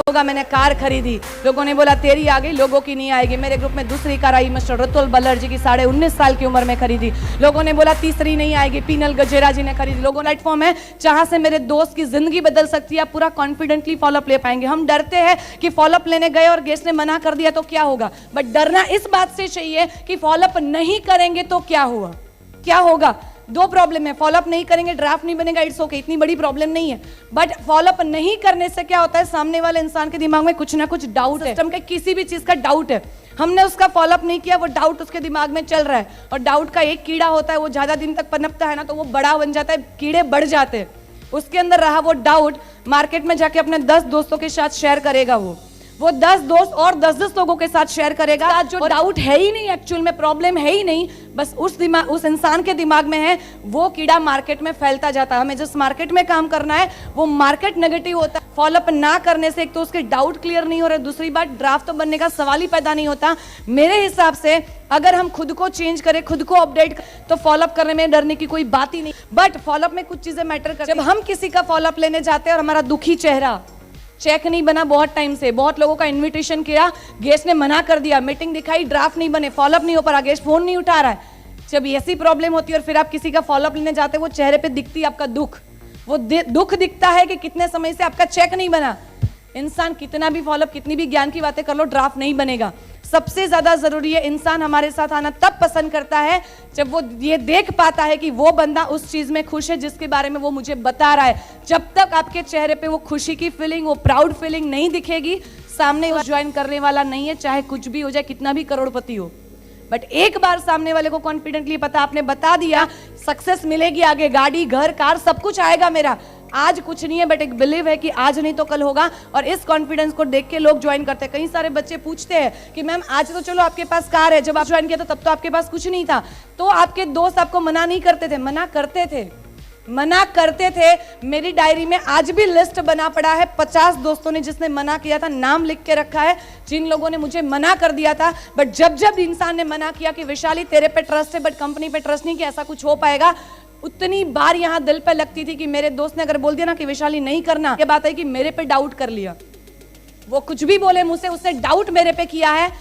होगा, मैंने कार खरीदी, लोगों ने बोला तेरी आ गई, लोगों की नहीं आएगी। मेरे ग्रुप में दूसरी कार आई मिस्टर रतुल बल्लर जी की, 19.5 साल की उम्र में खरीदी, लोगों ने बोला तीसरी नहीं आएगी, पीनल गजेरा जी ने खरीदी। लोगों प्लेटफॉर्म है जहां से मेरे दोस्त की जिंदगी बदल सकती है, आप पूरा कॉन्फिडेंटली फॉलोअप ले पाएंगे। हम डरते हैं कि फॉलोअप लेने गए और गेस्ट ने मना कर दिया तो क्या होगा, बट डरना इस बात से चाहिए कि फॉलोअप नहीं करेंगे तो क्या हुआ, क्या होगा। दो प्रॉब्लम है, फॉलोअप नहीं करेंगे ड्राफ्ट नहीं बनेगा, इट्स ओके, इतनी बड़ी प्रॉब्लम नहीं है, बट फॉलोअप नहीं करने से क्या होता है, सामने वाले इंसान के दिमाग में कुछ ना कुछ डाउट है, सिस्टम के किसी भी चीज का डाउट है, हमने उसका फॉलोअप नहीं किया, वो डाउट उसके दिमाग में चल रहा है। और डाउट का एक कीड़ा होता है, वो ज्यादा दिन तक पनपता है ना, तो वो बड़ा बन जाता है, कीड़े बढ़ जाते हैं। उसके अंदर रहा वो डाउट, मार्केट में जाके अपने 10 दोस्तों के साथ शेयर करेगा, वो 10 दोस्त और 10-10 लोगों के साथ शेयर करेगा। आज जो डाउट है ही नहीं, एक्चुअल में प्रॉब्लम है ही नहीं, बस उस इंसान के दिमाग में है, वो कीड़ा मार्केट में फैलता जाता है। हमें जिस मार्केट में काम करना है वो मार्केट नेगेटिव होता है। फॉलोअप ना करने से एक तो उसके डाउट क्लियर नहीं हो रहे, दूसरी बात ड्राफ्ट तो बनने का सवाल ही पैदा नहीं होता। मेरे हिसाब से अगर हम खुद को चेंज करें, खुद को अपडेट, तो फॉलोअप करने में डरने की कोई बात ही नहीं। बट फॉलोअप में कुछ चीजें मैटर करती हैं। जब हम किसी का फॉलोअप लेने जाते हैं और हमारा दुखी चेहरा, चेक नहीं बना बहुत टाइम से, बहुत लोगों का इनविटेशन किया, गेस्ट ने मना कर दिया, मीटिंग दिखाई, ड्राफ्ट नहीं बने, फॉलोअप नहीं हो पा रहा, गेस्ट फोन नहीं उठा रहा है, जब ऐसी प्रॉब्लम होती है और फिर आप किसी का फॉलोअप लेने जाते हैं, वो चेहरे पे दिखती है आपका दुख, वो दुख दिखता है कि कितने समय से आपका चेक नहीं बना। इंसान कितना भी फॉलोअप, कितनी भी ज्ञान की बातें कर लो, ड्राफ्ट नहीं बनेगा। सबसे ज्यादा जरूरी है, इंसान हमारे साथ आना तब पसंद करता है जब वो ये देख पाता है कि वो बंदा उस चीज में खुश है जिसके बारे में वो मुझे बता रहा है। जब तक आपके चेहरे पे वो खुशी की फीलिंग, वो प्राउड फीलिंग नहीं दिखेगी, सामने वो ज्वाइन करने वाला नहीं है, चाहे कुछ भी हो जाए, कितना भी करोड़पति हो। बट एक बार सामने वाले को कॉन्फिडेंटली पता, आपने बता दिया, सक्सेस मिलेगी, आगे गाड़ी घर कार सब कुछ आएगा मेरा, आज कुछ नहीं है बट एक बिलीव है कि आज नहीं तो कल होगा। और इस कॉन्फिडेंस को देख के लोग ज्वाइन करते हैं। कई सारे बच्चे पूछते हैं कि मैम आज तो चलो आपके पास कार है, जब आप ज्वाइन किया तब तो आपके पास कुछ नहीं था, तो आपके दोस्त आपको मना नहीं करते थे? मना करते थे, मना करते थे। मेरी डायरी में आज भी लिस्ट बना पड़ा है, 50 दोस्तों ने जिसने मना किया था, नाम लिख के रखा है, जिन लोगों ने मुझे मना कर दिया था। बट जब जब इंसान ने मना किया कि विशाली तेरे पे ट्रस्ट है बट कंपनी पे ट्रस्ट नहीं कि ऐसा कुछ हो पाएगा, उतनी बार यहां दिल पे लगती थी कि मेरे दोस्त ने अगर बोल दिया ना कि विशाली नहीं करना, ये बात है कि मेरे पे डाउट कर लिया, वो कुछ भी बोले मुझसे, उसने डाउट मेरे पे किया है,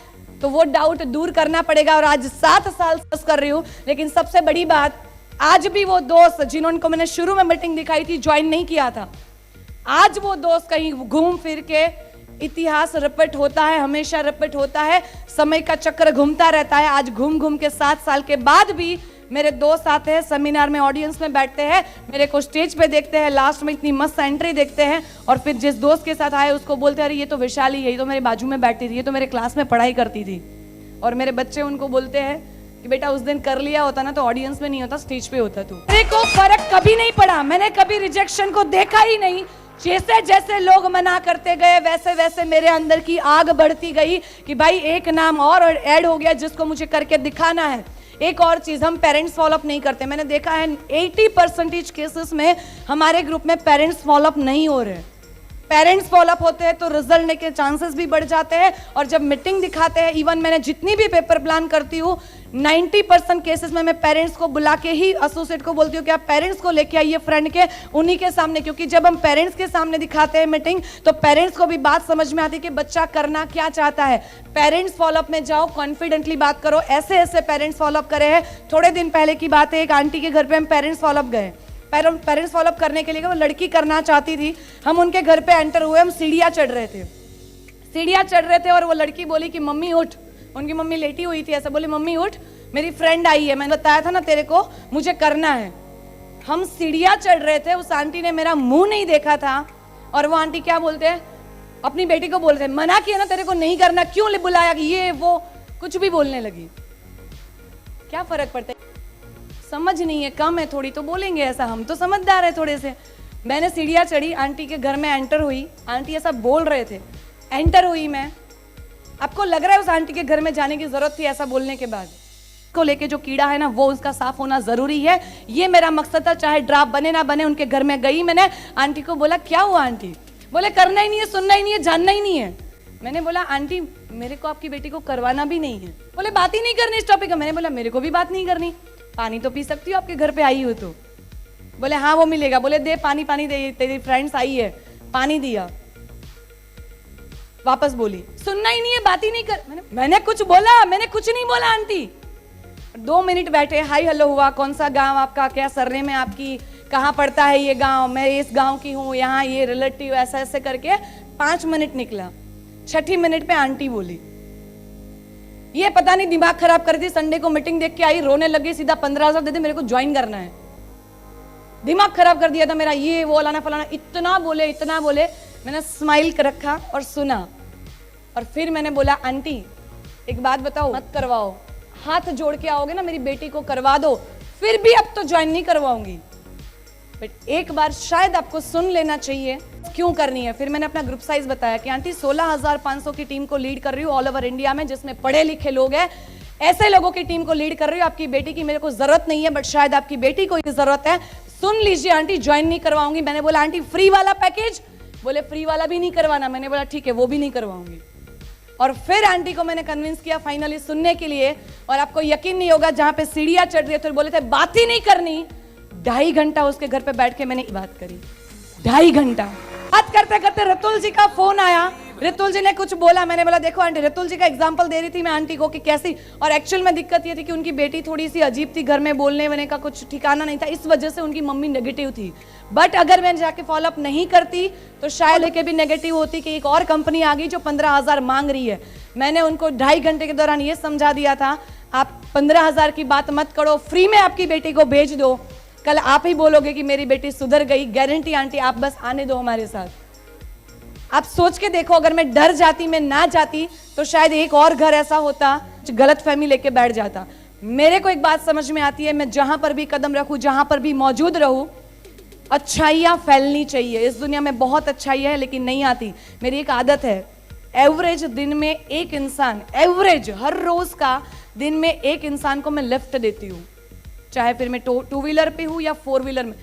तो वो डाउट दूर करना पड़ेगा। और आज 7 साल कर रही हूं, लेकिन सबसे बड़ी बात, आज भी वो दोस्त जिन्होंने मैंने शुरू में मीटिंग दिखाई थी, ज्वाइन नहीं किया था, आज वो दोस्त कहीं घूम फिर के, इतिहास रिपीट होता है, हमेशा रिपीट होता है, समय का चक्र घूमता रहता है। आज घूम घूम के 7 साल के बाद भी मेरे दोस्त आते हैं, सेमिनार में ऑडियंस में बैठते हैं, मेरे को स्टेज पे देखते हैं, लास्ट में इतनी मस्त एंट्री देखते हैं, और फिर जिस दोस्त के साथ आए उसको बोलते हैं अरे ये तो विशाली है, ये तो मेरे बाजू में बैठती थी, ये तो मेरे क्लास में पढ़ाई करती थी। और मेरे बच्चे उनको बोलते हैं कि बेटा उस दिन कर लिया होता ना तो ऑडियंस में नहीं होता, स्टेज पे होता तू। मेरे को फर्क कभी नहीं पड़ा, मैंने कभी रिजेक्शन को देखा ही नहीं। जैसे जैसे लोग मना करते गए वैसे वैसे मेरे अंदर की आग बढ़ती गई कि भाई एक नाम और ऐड हो गया जिसको मुझे करके दिखाना है। एक और चीज, हम पेरेंट्स फॉलोअप नहीं करते। मैंने देखा है 80% केसेस में हमारे ग्रुप में पेरेंट्स फॉलोअप नहीं हो रहे। पेरेंट्स फॉलोअप होते हैं तो रिजल्ट के चांसेस भी बढ़ जाते हैं। और जब मीटिंग दिखाते हैं, इवन मैंने जितनी भी पेपर प्लान करती हूँ, 90% केसेस में मैं पेरेंट्स को बुला के ही एसोसिएट को बोलती हूँ कि आप पेरेंट्स को लेके आइए फ्रेंड के, उन्हीं के सामने, क्योंकि जब हम पेरेंट्स के सामने दिखाते हैं मीटिंग, तो पेरेंट्स को भी बात समझ में आती है कि बच्चा करना क्या चाहता है। पेरेंट्स फॉलोअप में जाओ, कॉन्फिडेंटली बात करो। ऐसे ऐसे पेरेंट्स फॉलोअप करे हैं। थोड़े दिन पहले की बात है, एक आंटी के घर पे हम पेरेंट्स फॉलोअप गए। पेरेंट्स फॉलोअप करने के लिए वो लड़की करना चाहती थी, हम उनके घर पे एंटर हुए, हम सीढ़ियां चढ़ रहे थे और वो लड़की बोली कि मम्मी उठ। उनकी मम्मी लेटी हुई थी, ऐसा बोली मम्मी उठ, मेरी फ्रेंड आई है, मैंने बताया था ना तेरे को, मुझे करना है। हम सीढ़ियां चढ़ रहे थे, उस आंटी ने मेरा मुंह नहीं देखा था, और वो आंटी क्या बोलते हैं, अपनी बेटी को बोलते हैं मना किया ना तेरे को नहीं करना, क्यों बुलाया, ये वो कुछ भी बोलने लगी। क्या फर्क पड़ता है, समझ नहीं है, कम है थोड़ी तो बोलेंगे ऐसा, हम तो समझदार है थोड़े से। मैंने सीढ़ियां चढ़ी, आंटी के घर में एंटर हुई, आंटी ऐसा बोल रहे थे, एंटर हुई मैं। आपको लग रहा है उस आंटी के घर में जाने की जरूरत थी ऐसा बोलने के बाद? को लेके जो कीड़ा है ना, वो उसका साफ होना जरूरी है, ये मेरा मकसद था, चाहे ड्राफ्ट बने ना बने। उनके घर में गई मैंने, आंटी को बोला क्या हुआ आंटी? बोले करना ही नहीं है, सुनना ही नहीं है, जानना ही नहीं है। मैंने बोला आंटी मेरे को आपकी बेटी को करवाना भी नहीं है। बोले बात ही नहीं करनी इस टॉपिक में। मैंने बोला मेरे को भी बात नहीं करनी, पानी तो पी सकती हो, आपके घर पे आई हो तो। बोले हाँ वो मिलेगा। बोले दे पानी, पानी दे, तेरी फ्रेंड्स आई है, पानी दिया। वापस बोली, सुनना ही नहीं है, बात ही नहीं कर। मैंने कुछ बोला? मैंने कुछ नहीं बोला आंटी। 2 मिनट बैठे, हाय हेलो हुआ, कौन सा गांव आपका, क्या सरनेम है आपकी, कहाँ पड़ता है ये गांव, मैं इस गांव की हूँ, यहाँ ये रिलेटिव, ऐसा ऐसे करके 5 मिनट निकला। 6 मिनट पे आंटी बोली, ये पता नहीं दिमाग खराब कर दी, संडे को मीटिंग देख के आई, रोने लगी, सीधा 15,000 दे दे, मेरे को ज्वाइन करना है। दिमाग खराब कर दिया था मेरा, ये वो लाना फलाना, इतना बोले इतना बोले। मैंने स्माइल रखा और सुना, और फिर मैंने बोला, आंटी एक बात बताओ, मत करवाओ, हाथ जोड़ के आओगे ना मेरी बेटी को करवा दो, फिर भी अब तो ज्वाइन नहीं करवाऊंगी, बट एक बार शायद आपको सुन लेना चाहिए क्यों करनी है। फिर मैंने अपना ग्रुप साइज बताया कि आंटी 16,500 की टीम को लीड कर रही हूँ ऑल ओवर इंडिया में, जिसमें पढ़े लिखे लोग हैं, ऐसे लोगों की टीम को लीड कर रही हूँ। आपकी बेटी की मेरे को जरूरत नहीं है, बट शायद आपकी बेटी को जरूरत है, सुन लीजिए आंटी, ज्वाइन नहीं करवाऊंगी। मैंने बोला, आंटी फ्री वाला पैकेज? बोले फ्री वाला भी नहीं करवाना। मैंने बोला ठीक है, वो भी नहीं करवाऊंगी। और फिर आंटी को मैंने कन्विंस किया फाइनली सुनने के लिए, और आपको यकीन नहीं होगा, जहां पे सीढ़ियां चढ़ रही है तो बोले थे बात ही नहीं करनी। 2.5 घंटा उसके घर पे बैठ के मैंने बात करी, 2.5 घंटा बात करते करते रतुल जी का फोन आया। रतुल जी ने कुछ बोला, मैंने बोला देखो आंटी, रतुल जी का एग्जांपल दे रही थी मैं आंटी को कि कैसी, और एक्चुअल में दिक्कत ये थी कि उनकी बेटी थोड़ी सी अजीब थी, घर में बोलने वने का कुछ ठिकाना नहीं था, इस वजह से उनकी मम्मी नेगेटिव थी। बट अगर मैं जाके फॉलो अप नहीं करती तो शायद लेके भी नेगेटिव होती कि एक और कंपनी आ गई जो 15,000 मांग रही है। मैंने उनको 2.5 घंटे के दौरान ये समझा दिया था, आप 15,000 की बात मत करो, फ्री में आपकी बेटी को भेज दो, कल आप ही बोलोगे कि मेरी बेटी सुधर गई, गारंटी आंटी, आप बस आने दो हमारे साथ। आप सोच के देखो, अगर मैं डर जाती, मैं ना जाती, तो शायद एक और घर ऐसा होता जो गलत फहमी लेके बैठ जाता। मेरे को एक बात समझ में आती है, मैं जहां पर भी कदम रखूं, जहां पर भी मौजूद रहूं, अच्छाइयां फैलनी चाहिए। इस दुनिया में बहुत अच्छाइयां है लेकिन नहीं आती। मेरी एक आदत है, एवरेज दिन में एक इंसान, एवरेज हर रोज का दिन में एक इंसान को मैं लिफ्ट देती हूँ, चाहे फिर मैं 2 व्हीलर पे हूँ या 4 व्हीलर में,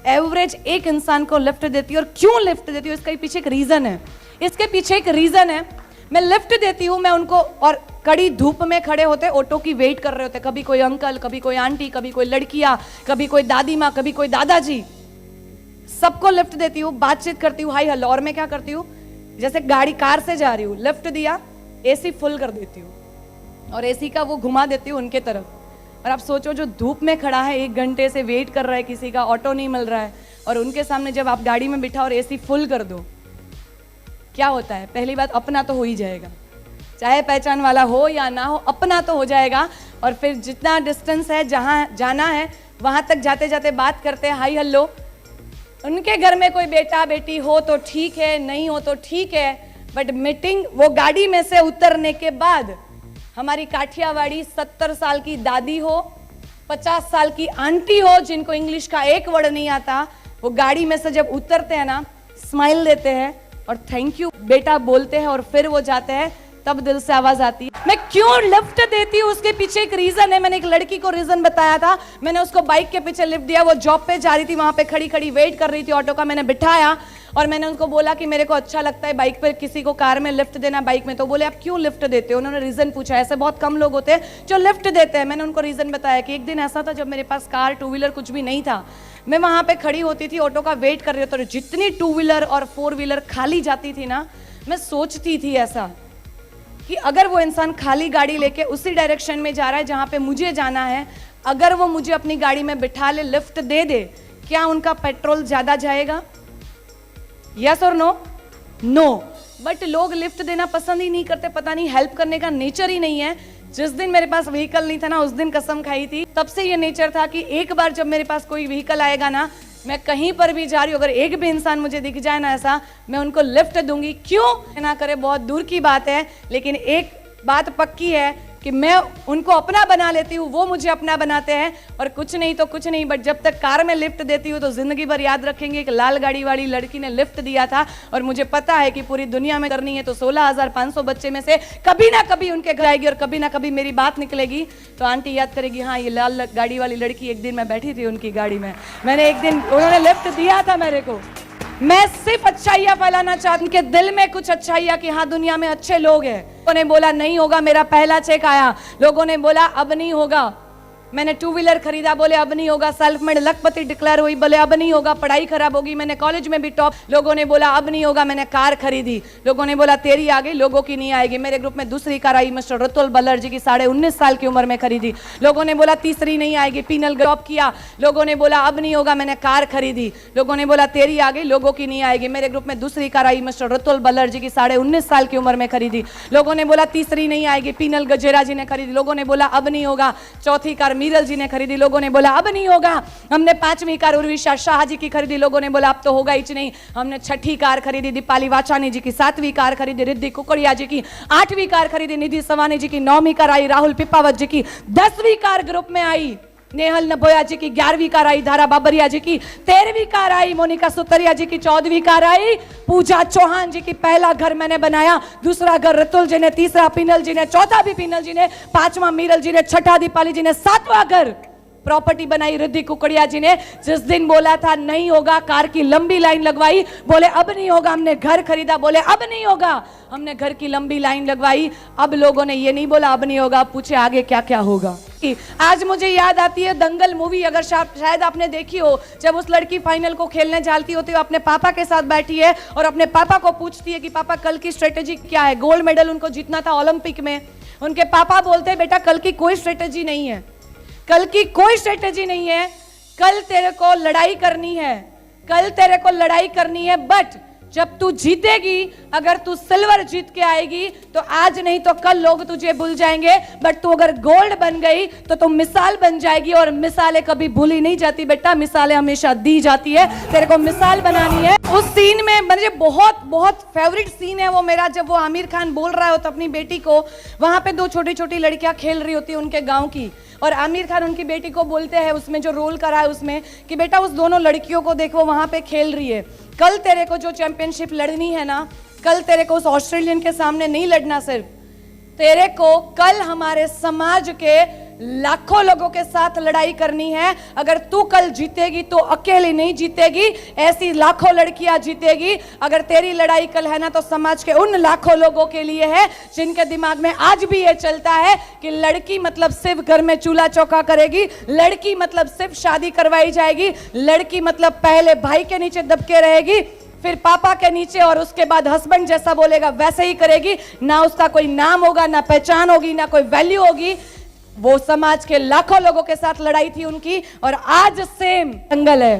एवरेज एक इंसान को लिफ्ट देती हूँ। और क्यों लिफ्ट देती हूँ, इसके पीछे एक रीजन है, इसके पीछे एक रीजन है। मैं लिफ्ट देती हूँ, मैं उनको, और कड़ी धूप में खड़े होते, ऑटो की वेट कर रहे होते, कभी कोई अंकल, कभी कोई आंटी, कभी कोई लड़कियां, कभी कोई दादी माँ, कभी कोई दादाजी, सबको लिफ्ट देती हूँ, बातचीत करती हूँ, हाय हेलो। और मैं क्या करती हूँ, जैसे गाड़ी कार से जा रही हूँ, लिफ्ट दिया, एसी फुल कर देती हूँ और एसी का वो घुमा देती हूँ उनके तरफ। और आप सोचो, जो धूप में खड़ा है, 1 घंटे से वेट कर रहा है, किसी का ऑटो नहीं मिल रहा है, और उनके सामने जब आप गाड़ी में बिठा और एसी फुल कर दो, क्या होता है? पहली बात, अपना तो हो ही जाएगा, चाहे पहचान वाला हो या ना हो, अपना तो हो जाएगा। और फिर जितना डिस्टेंस है, जहाँ जाना है वहां तक जाते जाते बात करते हैं, हाय हेलो। उनके घर में कोई बेटा बेटी हो तो ठीक है, नहीं हो तो ठीक है, बट मीटिंग, वो गाड़ी में से उतरने के बाद हमारी काठियावाड़ी 70 साल की दादी हो, 50 साल की आंटी हो, जिनको इंग्लिश का एक वर्ड नहीं आता, वो गाड़ी में से जब उतरते हैं ना, स्माइल देते हैं और थैंक यू बेटा बोलते हैं, और फिर वो जाते हैं, तब दिल से आवाज आती है। मैं क्यों लिफ्ट देती हूँ, उसके पीछे एक रीजन है। मैंने एक लड़की को रीजन बताया था, मैंने उसको बाइक के पीछे लिफ्ट दिया, वो जॉब पे जा रही थी, वहां पे खड़ी खड़ी वेट कर रही थी ऑटो का, मैंने बिठाया और मैंने उनको बोला कि मेरे को अच्छा लगता है बाइक पे किसी को कार में लिफ्ट देना, बाइक में। तो बोले आप क्यों लिफ्ट देते हो? उन्होंने रीजन पूछा। ऐसे बहुत कम लोग होते हैं जो लिफ्ट देते हैं। मैंने उनको रीजन बताया कि एक दिन ऐसा था जब मेरे पास कार, 2 व्हीलर कुछ भी नहीं था, मैं वहां पे खड़ी होती थी, ऑटो का वेट कर रही होती, तो जितनी 2 व्हीलर और 4 व्हीलर खाली जाती थी ना, मैं सोचती थी ऐसा कि अगर वो इंसान खाली गाड़ी लेके उसी डायरेक्शन में जा रहा है जहां पे मुझे जाना है, अगर वो मुझे अपनी गाड़ी में बिठा ले, लिफ्ट दे दे, क्या उनका पेट्रोल ज्यादा जाएगा? यस और नो? नो। बट लोग लिफ्ट देना पसंद ही नहीं करते, पता नहीं, हेल्प करने का नेचर ही नहीं है। जिस दिन मेरे पास व्हीकल नहीं था ना, उस दिन कसम खाई थी, तब से ये नेचर था कि एक बार जब मेरे पास कोई व्हीकल आएगा ना, मैं कहीं पर भी जा रही हूँ, अगर एक भी इंसान मुझे दिख जाए ना ऐसा, मैं उनको लिफ्ट दूंगी। क्यों ना करे, बहुत दूर की बात है, लेकिन एक बात पक्की है कि मैं उनको अपना बना लेती हूँ, वो मुझे अपना बनाते हैं, और कुछ नहीं तो कुछ नहीं, बट जब तक कार में लिफ्ट देती हूँ तो जिंदगी भर याद रखेंगे कि लाल गाड़ी वाली लड़की ने लिफ्ट दिया था, और मुझे पता है कि पूरी दुनिया में करनी है तो 16,500 बच्चे में से कभी ना कभी उनके घर आएगी और कभी ना कभी मेरी बात निकलेगी, तो आंटी याद करेगी, हाँ ये लाल गाड़ी वाली लड़की, एक दिन मैं बैठी थी उनकी गाड़ी में, मैंने एक दिन, उन्होंने लिफ्ट दिया था मेरे को। मैं सिर्फ अच्छाइयां फैलाना चाहती हूं कि दिल में कुछ अच्छाइयां, कि हाँ दुनिया में अच्छे लोग हैं। लोगों ने बोला नहीं होगा, मेरा पहला चेक आया, लोगों ने बोला अब नहीं होगा, मैंने टू व्हीलर खरीदा, बोले अब नहीं होगा। सेल्फ मेड लखपति डिक्लेयर हुई, बोले अब नहीं होगा, पढ़ाई खराब होगी। मैंने कॉलेज में भी टॉप, लोगों ने बोला अब नहीं होगा। मैंने कार खरीदी, लोगों ने बोला तेरी आ गई, लोगों की नहीं आएगी। मेरे ग्रुप में दूसरी कार आई, मिस्टर रतुल बल्लर जी की, 19.5 साल की उम्र में खरीदी। लोगों ने बोला तीसरी नहीं आएगी। पीनल जॉब किया, लोगों ने बोला अब नहीं होगा। मैंने कार खरीदी, लोगों ने बोला तेरी आ गई, लोगों की नहीं आएगी। मेरे ग्रुप में दूसरी कार आई, मिस्टर रतुल बल्लर जी की, 19.5 साल की उम्र में खरीदी। लोगों ने बोला तीसरी नहीं आएगी। पीनल गजेरा जी ने खरीदी, लोगों ने बोला अब नहीं होगा। चौथी कार मीरल जी ने खरीदी, लोगों ने बोला अब नहीं होगा। हमने 5वीं कार उर्विशा शाह जी की खरीदी, लोगों ने बोला अब तो होगा ही नहीं। हमने 6ठी कार खरीदी दीपाली वाचानी जी की, 7वीं कार खरीदी रिद्धि कुकड़िया जी की, 8वीं कार खरीदी निधि सवानी जी की, 9वीं कार आई राहुल पिपावत जी की, 10वीं कार ग्रुप में आई नेहल नबोया जी की, 11वीं कार आई धारा बाबरिया जी की, 13वीं कार आई मोनिका सुतरिया जी की, 14वीं कार आई पूजा चौहान जी की। पहला घर मैंने बनाया, दूसरा घर रतुल जी ने, तीसरा पीनल जी ने, चौथा भी पीनल जी ने, 5वां मीरल जी ने, 6ठा दीपाली जी ने, 7वां घर प्रॉपर्टी बनाई रिद्धि कुकड़िया जी ने। जिस दिन बोला था नहीं होगा, कार की लंबी लाइन लगवाई, बोले अब नहीं होगा। हमने घर खरीदा, बोले अब नहीं होगा। हमने घर की लंबी लाइन लगवाई। अब लोगों ने ये नहीं बोला अब नहीं होगा, पूछे आगे क्या क्या होगा। आज मुझे याद आती है दंगल मूवी, अगर शायद आपने देखी हो, जब उस लड़की फाइनल को खेलने जाती होती है, अपने पापा के साथ बैठी है और अपने पापा को पूछती है कि पापा कल की स्ट्रेटेजी क्या है। गोल्ड मेडल उनको जीतना था ओलंपिक में। उनके पापा बोलते हैं बेटा कल की कोई स्ट्रेटेजी नहीं है, कल की कोई स्ट्रेटेजी नहीं है, कल तेरे को लड़ाई करनी है, कल तेरे को लड़ाई करनी है। बट जब तू जीतेगी, अगर तू सिल्वर जीत के आएगी तो आज नहीं तो कल लोग तुझे भूल जाएंगे, बट तू अगर गोल्ड बन गई तो तू मिसाल बन जाएगी। और मिसालें कभी भूली नहीं जाती बेटा, मिसालें हमेशा दी जाती है, तेरे को मिसाल बनानी है। उस सीन में मुझे बहुत बहुत फेवरेट सीन है वो मेरा, जब वो आमिर खान बोल रहा होता अपनी बेटी को, वहां पे 2 छोटी छोटी लड़कियां खेल रही होती है उनके गाँव की, और आमिर खान उनकी बेटी को बोलते हैं उसमें जो रोल करा है उसमें कि बेटा उस दोनों लड़कियों को देखो वहां पे खेल रही है, कल तेरे को जो चैंपियनशिप लड़नी है ना, कल तेरे को उस ऑस्ट्रेलियन के सामने नहीं लड़ना, सिर्फ तेरे को कल हमारे समाज के लाखों लोगों के साथ लड़ाई करनी है। अगर तू कल जीतेगी तो अकेली नहीं जीतेगी, ऐसी लाखों लड़कियां जीतेगी। अगर तेरी लड़ाई कल है ना तो समाज के उन लाखों लोगों के लिए है जिनके दिमाग में आज भी ये चलता है कि लड़की मतलब सिर्फ घर में चूल्हा चौका करेगी, लड़की मतलब सिर्फ शादी करवाई जाएगी, लड़की मतलब पहले भाई के नीचे दबके रहेगी, फिर पापा के नीचे, और उसके बाद हस्बैंड जैसा बोलेगा वैसे ही करेगी। ना उसका कोई नाम होगा, ना पहचान होगी, ना कोई वैल्यू होगी। वो समाज के लाखों लोगों के साथ लड़ाई थी उनकी, और आज सेम दंगल है,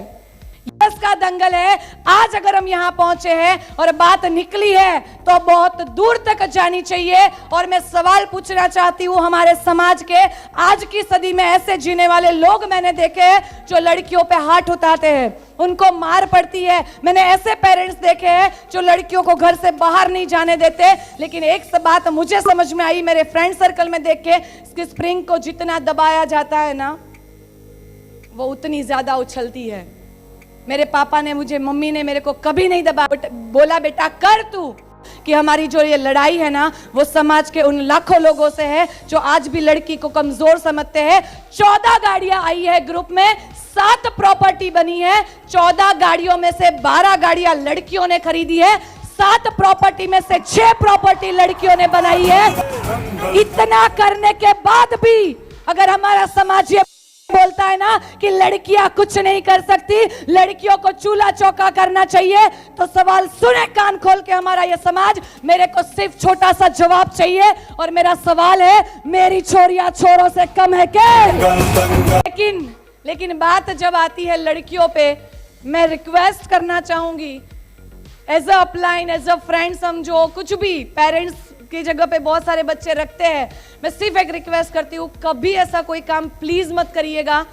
यस का दंगल है। आज अगर हम यहां पहुंचे हैं और बात निकली है तो बहुत दूर तक जानी चाहिए। और मैं सवाल पूछना चाहती हूं हमारे समाज के, आज की सदी में ऐसे जीने वाले लोग मैंने देखे हैं जो लड़कियों पे हाथ उठाते हैं, उनको मार पड़ती है। मैंने ऐसे पेरेंट्स देखे हैं जो लड़कियों को घर से बाहर नहीं जाने देते। लेकिन एक बात मुझे समझ में आई मेरे फ्रेंड सर्कल में देख के, इसकी स्प्रिंग को जितना दबाया जाता है ना, वो उतनी ज्यादा उछलती है। मेरे पापा ने मुझे, मम्मी ने मेरे को कभी नहीं दबाया, बोला बेटा कर तू, कि हमारी जो ये लड़ाई है ना वो समाज के उन लाखों लोगों से है जो आज भी लड़की को कमजोर समझते हैं। 14 गाड़ियां आई है ग्रुप में, 7 प्रॉपर्टी बनी है, 14 गाड़ियों में से 12 गाड़ियां लड़कियों ने खरीदी है, 7 प्रॉपर्टी में से 6 प्रॉपर्टी लड़कियों ने बनाई है। इतना करने के बाद भी अगर हमारा समाज ये बोलता है ना कि लड़कियां कुछ नहीं कर सकती, लड़कियों को चूल्हा चौका करना चाहिए, तो सवाल सुने कान खोल के हमारा ये समाज। मेरे को सिर्फ छोटा सा जवाब चाहिए, और मेरा सवाल है मेरी छोरियां छोरों से कम है क्या? लेकिन बात जब आती है लड़कियों पे, मैं रिक्वेस्ट करना चाहूंगी as a upline, as a friend समझो, कुछ भी, पेरेंट्स की जगह पे बहुत सारे बच्चे रखते हैं, मैं सिर्फ एक रिक्वेस्ट करती हूँ, कभी ऐसा कोई काम प्लीज मत करिएगा।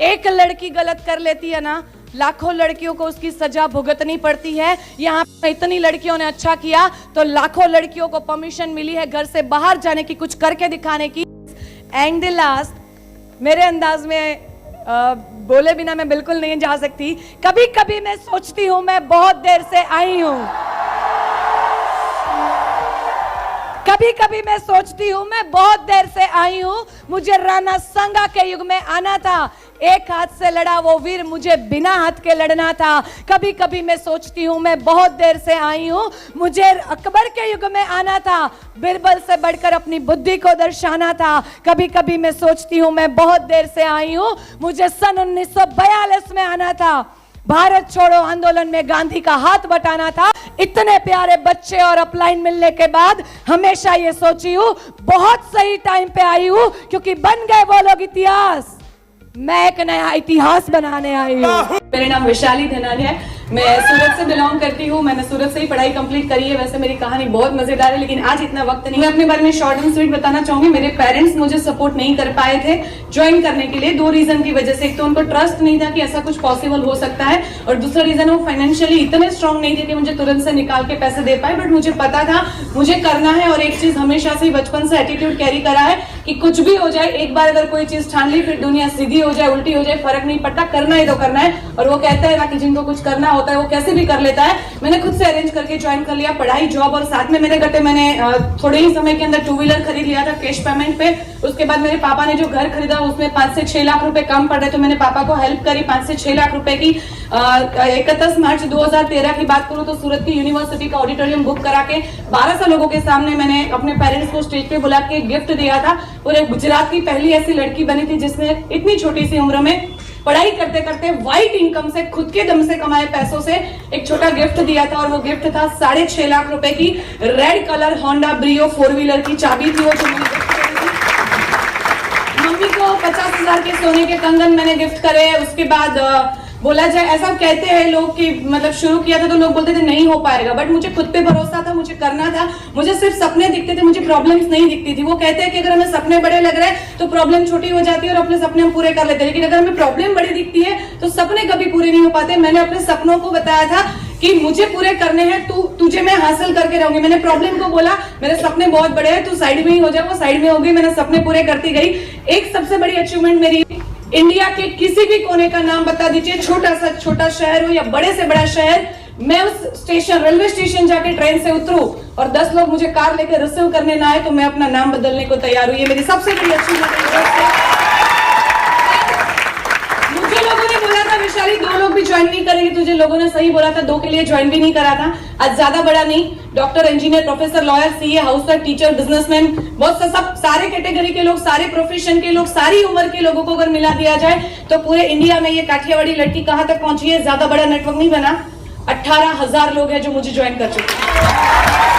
एक लड़की गलत कर लेती है ना, लाखों लड़कियों को उसकी सजा भुगतनी पड़ती है। यहाँ इतनी लड़कियों ने अच्छा किया तो लाखों लड़कियों को परमिशन मिली है घर से बाहर जाने की, कुछ करके दिखाने की। एंड द लास्ट, मेरे अंदाज में बोले बिना मैं बिल्कुल नहीं जा सकती। कभी कभी मैं सोचती हूँ मैं बहुत देर से आई हूँ, कभी कभी मैं सोचती हूँ मैं बहुत देर से आई हूँ, मुझे राणा सांगा के युग में आना था। एक हाथ से लड़ा वो वीर, मुझे बिना हाथ के लड़ना था। कभी कभी मैं सोचती हूँ मैं बहुत देर से आई हूँ, मुझे अकबर के युग में आना था, बिरबल से बढ़कर अपनी बुद्धि को दर्शाना था। कभी कभी मैं सोचती हूँ मैं बहुत देर से आई हूँ, मुझे सन 1942 में आना था, भारत छोड़ो आंदोलन में गांधी का हाथ बटाना था। इतने प्यारे बच्चे और अपलाइन मिलने के बाद हमेशा ये सोची हूँ बहुत सही टाइम पे आई हूँ, क्योंकि बन गए वो लोग इतिहास, मैं एक नया इतिहास बनाने आई हूँ। मेरा नाम वैशाली धनानी है, मैं सूरत से बिलोंग करती हूँ। मैंने सूरत से ही पढ़ाई कंप्लीट करी है। वैसे मेरी कहानी बहुत मजेदार है, लेकिन आज इतना वक्त नहीं। मैं अपने बारे में शॉर्ट एंड स्वीट बताना चाहूंगी। मेरे पेरेंट्स मुझे सपोर्ट नहीं कर पाए थे ज्वाइन करने के लिए, 2 रीजन की वजह से। एक तो उनको ट्रस्ट नहीं था कि ऐसा कुछ पॉसिबल हो सकता है, और दूसरा रीजन वो फाइनेंशियली इतने स्ट्रॉन्ग नहीं थे कि मुझे तुरंत से निकाल के पैसे दे पाए। बट मुझे पता था मुझे करना है, और एक चीज हमेशा से बचपन से एटीट्यूड कैरी करा है कि कुछ भी हो जाए, एक बार अगर कोई चीज ठान ली फिर दुनिया सीधी हो जाए उल्टी हो जाए फर्क नहीं पड़ता, करना ही तो करना है। और वो कहता है ना कि जिनको कुछ करना होता है वो कैसे भी कर लेता है। मैंने खुद से अरेंज करके ज्वाइन कर लिया, पढ़ाई जॉब और साथ में मेरे गटे मैंने थोड़े ही समय के अंदर 2 व्हीलर खरीद लिया था कैश पेमेंट पे। उसके बाद मेरे पापा ने जो घर खरीदा उसमें 5 से 6 लाख रुपए कम पड़ रहे, तो मैंने पापा को हेल्प करी 5 से 6 लाख रुपए की। 31 मार्च 2013 की बात करूं तो सूरत की यूनिवर्सिटी का ऑडिटोरियम बुक करा के 1200 लोगों के सामने मैंने अपने पेरेंट्स को स्टेज पे बुला के गिफ्ट दिया था। पूरे गुजरात की पहली ऐसी लड़की बनी थी जिसने इतनी छोटी सी उम्र में पढ़ाई करते करते व्हाइट इनकम से खुद के दम से कमाए पैसों से एक छोटा गिफ्ट दिया था। और वो गिफ्ट था 6.5 लाख रुपए की red colour Honda Brio 4 wheeler की चाबी थी वो जो मैंने गिफ्ट करी थी। मम्मी को 50,000 के सोने के कंगन मैंने गिफ्ट करे। उसके बाद बोला जाए, ऐसा कहते हैं लोग कि मतलब शुरू किया था तो लोग बोलते थे नहीं हो पाएगा, बट मुझे खुद पे भरोसा था, मुझे करना था। मुझे सिर्फ सपने दिखते थे, मुझे प्रॉब्लम्स नहीं दिखती थी। वो कहते हैं कि अगर हमें सपने बड़े लग रहे हैं तो प्रॉब्लम छोटी हो जाती है और अपने सपने हम पूरे कर लेते हैं, लेकिन अगर हमें प्रॉब्लम बड़ी दिखती है तो सपने कभी पूरे नहीं हो पाते। मैंने अपने सपनों को बताया था कि मुझे पूरे करने हैं, तुझे मैं हासिल करके रहूंगी। मैंने प्रॉब्लम को बोला मेरे सपने बहुत बड़े हैं, तू साइड में ही हो जा। वो साइड में हो गई, मैंने सपने पूरे करती गई। एक सबसे बड़ी अचीवमेंट मेरी, इंडिया के किसी भी कोने का नाम बता दीजिए, छोटा सा छोटा शहर हो या बड़े से बड़ा शहर, मैं उस स्टेशन रेलवे स्टेशन जाके ट्रेन से उतरूं और 10 लोग मुझे कार लेकर रिसीव करने ना आए तो मैं अपना नाम बदलने को तैयार हुई। ये मेरी सबसे बड़ी अचीवमेंट है। मुझे लोगों ने बोला था वैशाली 2 लोग भी ज्वाइन नहीं करेंगे, तुझे लोगों ने सही बोला था, 2 के लिए ज्वाइन भी नहीं करा था। आज ज्यादा बड़ा नहीं, doctor, engineer, professor, lawyer, CA, housewife, teacher, businessman, बहुत सब सारे कैटेगरी के लोग, सारे प्रोफेशन के लोग, सारी उम्र के लोगों को अगर मिला दिया जाए तो पूरे इंडिया में ये काठियावाड़ी लड़की कहां तक पहुंची है। ज्यादा बड़ा नेटवर्क नहीं बना, 18,000 लोग हैं जो मुझे ज्वाइन कर चुके हैं।